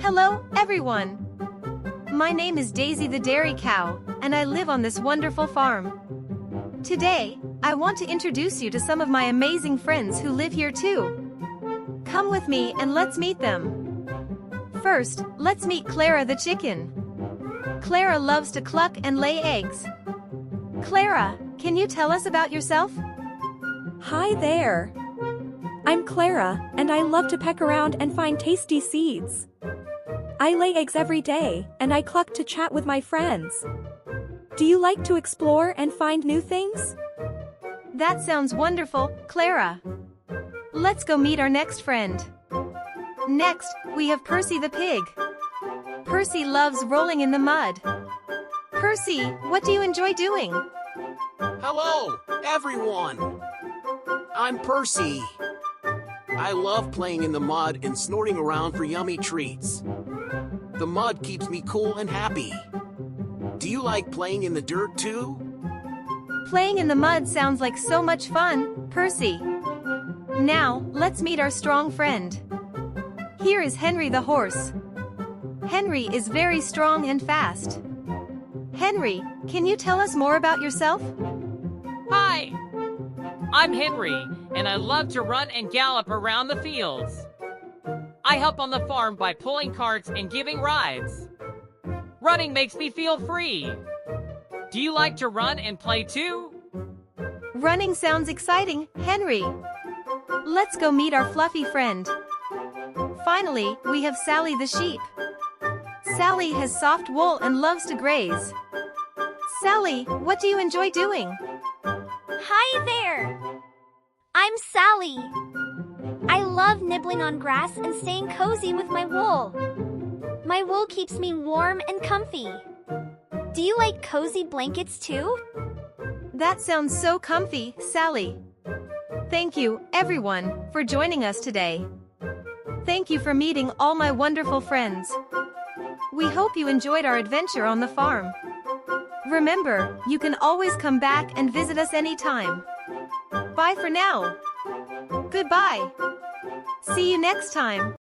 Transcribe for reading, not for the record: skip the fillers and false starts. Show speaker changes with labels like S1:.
S1: Hello, everyone! My name is Daisy the dairy cow, and I live on this wonderful farm. Today, I want to introduce you to some of my amazing friends who live here too. Come with me and let's meet them. First, let's meet Clara the chicken. Clara loves to cluck and lay eggs. Clara, can you tell us about yourself?
S2: Hi there. I'm Clara, and I love to peck around and find tasty seeds. I lay eggs every day, and I cluck to chat with my friends. Do you like to explore and find new things?
S1: That sounds wonderful, Clara. Let's go meet our next friend. Next, we have Percy the pig. Percy loves rolling in the mud. Percy, what do you enjoy doing?
S3: Hello, everyone! I'm Percy. I love playing in the mud and snorting around for yummy treats. The mud keeps me cool and happy. Do you like playing in the dirt too?
S1: Playing in the mud sounds like so much fun, Percy. Now, let's meet our strong friend. Here is Henry the horse. Henry is very strong and fast. Henry, can you tell us more about yourself?
S4: Hi! I'm Henry, and I love to run and gallop around the fields. I help on the farm by pulling carts and giving rides. Running makes me feel free. Do you like to run and play too?
S1: Running sounds exciting, Henry. Let's go meet our fluffy friend. Finally, we have Sally the sheep. Sally has soft wool and loves to graze. Sally, what do you enjoy doing?
S5: Hi there! I'm Sally. I love nibbling on grass and staying cozy with my wool. My wool keeps me warm and comfy. Do you like cozy blankets too?
S1: That sounds so comfy, Sally. Thank you, everyone, for joining us today. Thank you for meeting all my wonderful friends. We hope you enjoyed our adventure on the farm. Remember, you can always come back and visit us anytime. Bye for now. Goodbye. See you next time.